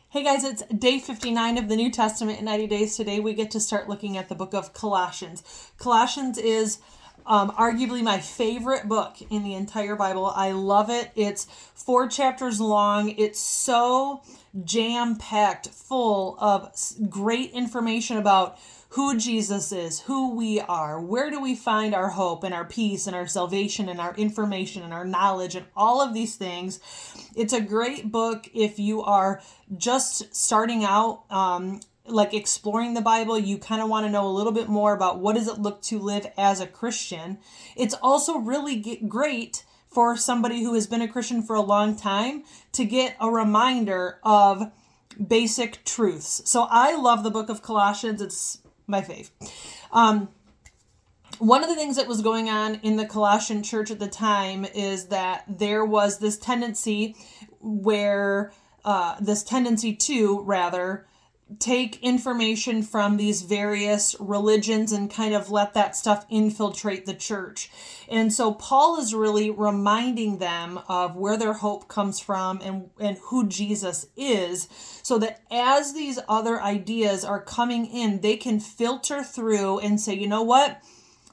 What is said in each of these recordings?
Hey guys, it's day 59 of the New Testament in 90 days. Today we get to start looking at the book of Colossians. Colossians is arguably my favorite book in the entire Bible. I love it. It's 4 chapters long. It's so jam-packed full of great information about who Jesus is, who we are, where do we find our hope and our peace and our salvation and our information and our knowledge and all of these things. It's a great book if you are just starting out, like exploring the Bible. You kind of want to know a little bit more about what does it look to live as a Christian. It's also really great for somebody who has been a Christian for a long time to get a reminder of basic truths. So I love the book of Colossians. It's my fave. One of the things that was going on in the Colossian church at the time is that there was this tendency to take information from these various religions and kind of let that stuff infiltrate the church. And so Paul is really reminding them of where their hope comes from and who Jesus is, so that as these other ideas are coming in, they can filter through and say, you know what?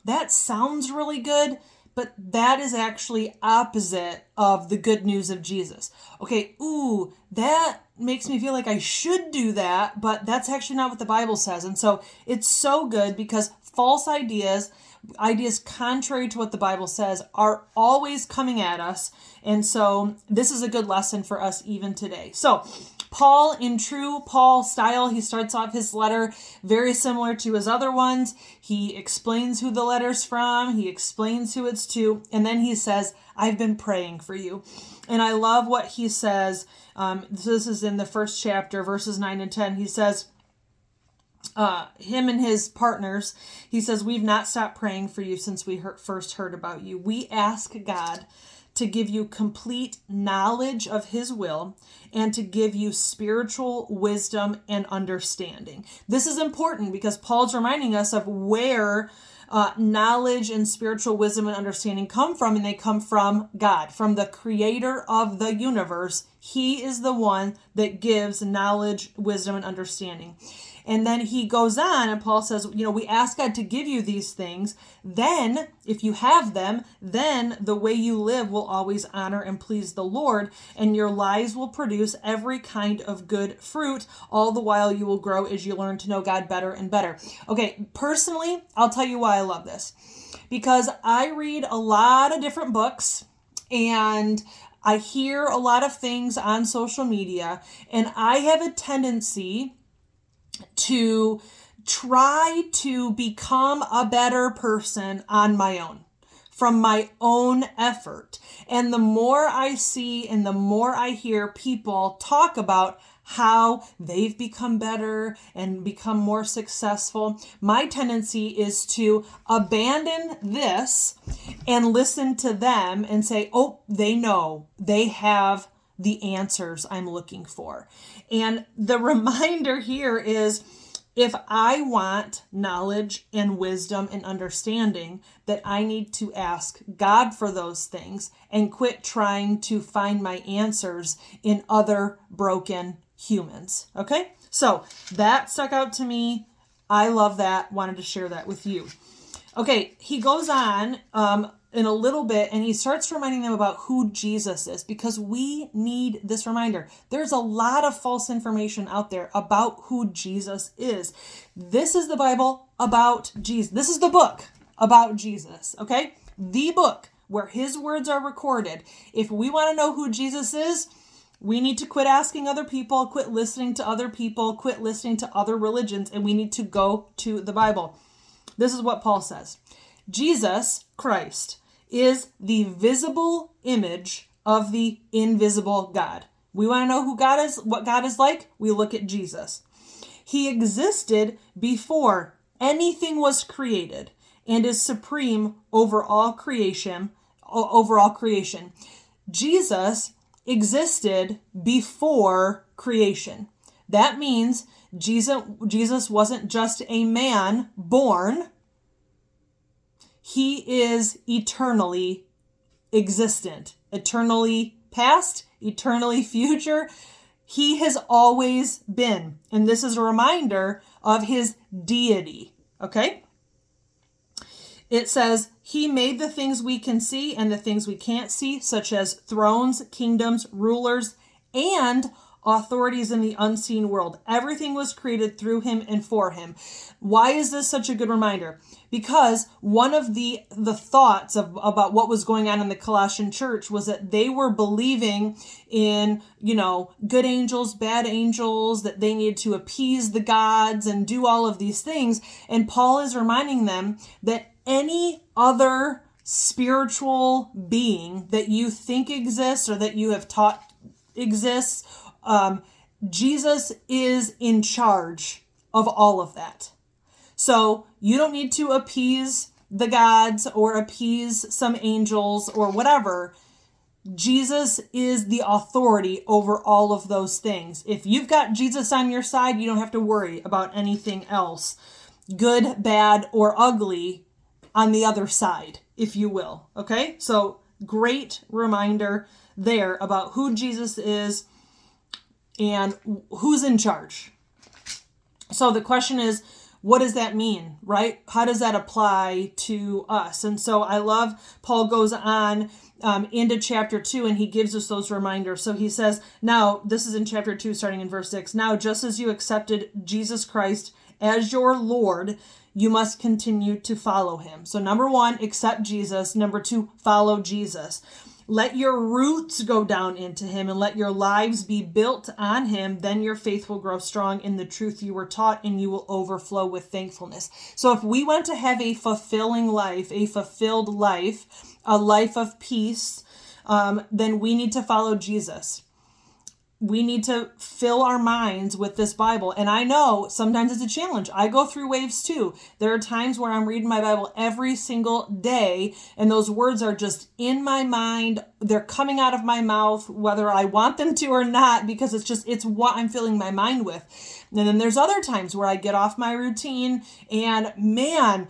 That sounds really good, but that is actually opposite of the good news of Jesus. Okay, that makes me feel like I should do that, but that's actually not what the Bible says. And so it's so good because false ideas contrary to what the Bible says, are always coming at us. And so this is a good lesson for us even today. So Paul, in true Paul style, he starts off his letter very similar to his other ones. He explains who the letter's from. He explains who it's to. And then he says, I've been praying for you. And I love what he says. This is in the first chapter, verses 9 and 10. He says, him and his partners, he says, we've not stopped praying for you since we first heard about you. We ask God to give you complete knowledge of his will and to give you spiritual wisdom and understanding. This is important because Paul's reminding us of where knowledge and spiritual wisdom and understanding come from, and they come from God, from the creator of the universe. He is the one that gives knowledge, wisdom, and understanding. And then he goes on and Paul says, we ask God to give you these things. Then, if you have them, then the way you live will always honor and please the Lord, and your lives will produce every kind of good fruit. All the while you will grow as you learn to know God better and better. Okay, personally, I'll tell you why I love this. Because I read a lot of different books and I hear a lot of things on social media, and I have a tendency to try to become a better person on my own, from my own effort. And the more I see and the more I hear people talk about how they've become better and become more successful, my tendency is to abandon this and listen to them and say, oh, they know, they have the answers I'm looking for. And the reminder here is, if I want knowledge and wisdom and understanding, that I need to ask God for those things and quit trying to find my answers in other broken humans. Okay? So that stuck out to me. I love that. Wanted to share that with you. Okay, he goes on in a little bit, and he starts reminding them about who Jesus is, because we need this reminder. There's a lot of false information out there about who Jesus is. This is the Bible about Jesus. This is the book about Jesus, okay? The book where his words are recorded. If we want to know who Jesus is, we need to quit asking other people, quit listening to other people, quit listening to other religions, and we need to go to the Bible. This is what Paul says. Jesus Christ is the visible image of the invisible God. We want to know who God is, what God is like? We look at Jesus. He existed before anything was created and is supreme over all creation. Jesus existed before creation. That means Jesus wasn't just a man born. He is eternally existent, eternally past, eternally future. He has always been. And this is a reminder of his deity. Okay? It says, he made the things we can see and the things we can't see, such as thrones, kingdoms, rulers, and authorities in the unseen world. Everything was created through him and for him. Why is this such a good reminder? Because one of the thoughts about what was going on in the Colossian church was that they were believing in, good angels, bad angels, that they needed to appease the gods and do all of these things. And Paul is reminding them that any other spiritual being that you think exists or that you have taught exists, Jesus is in charge of all of that. So you don't need to appease the gods or appease some angels or whatever. Jesus is the authority over all of those things. If you've got Jesus on your side, you don't have to worry about anything else, good, bad, or ugly, on the other side, if you will. Okay? So great reminder there about who Jesus is and who's in charge. So the question is, what does that mean, right? How does that apply to us? And so I love Paul goes on into chapter 2 and he gives us those reminders. So he says, now, this is in chapter 2, starting in verse 6. Now, just as you accepted Jesus Christ as your Lord, you must continue to follow him. So number 1, accept Jesus. Number 2, follow Jesus. Let your roots go down into him and let your lives be built on him. Then your faith will grow strong in the truth you were taught and you will overflow with thankfulness. So if we want to have a fulfilling life, a fulfilled life, a life of peace, then we need to follow Jesus. We need to fill our minds with this Bible. And I know sometimes it's a challenge. I go through waves too. There are times where I'm reading my Bible every single day and those words are just in my mind. They're coming out of my mouth, whether I want them to or not, because it's what I'm filling my mind with. And then there's other times where I get off my routine and man,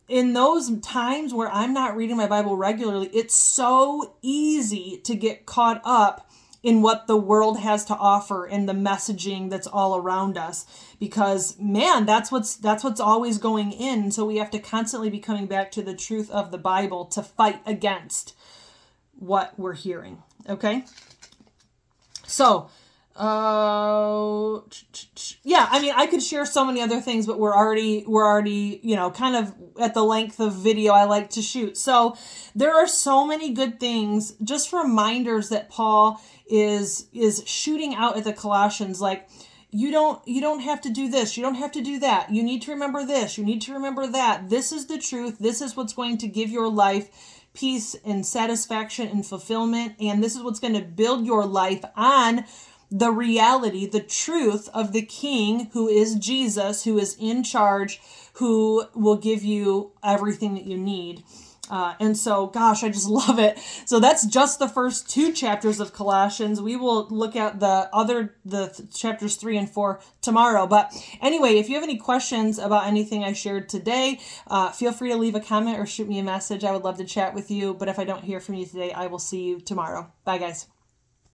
in those times where I'm not reading my Bible regularly, it's so easy to get caught up in what the world has to offer and the messaging that's all around us, because man, that's what's always going in. So we have to constantly be coming back to the truth of the Bible to fight against what we're hearing. Okay. So, yeah, I mean, I could share so many other things, but we're already, kind of at the length of video I like to shoot. So there are so many good things, just reminders that Paul is shooting out at the Colossians, like, you don't have to do this. You don't have to do that. You need to remember this. You need to remember that. This is the truth. This is what's going to give your life peace and satisfaction and fulfillment. And this is what's going to build your life on the reality, the truth of the King who is Jesus, who is in charge, who will give you everything that you need. And so, gosh, I just love it. So that's just the first 2 chapters of Colossians. We will look at the chapters 3 and 4 tomorrow. But anyway, if you have any questions about anything I shared today, feel free to leave a comment or shoot me a message. I would love to chat with you. But if I don't hear from you today, I will see you tomorrow. Bye, guys.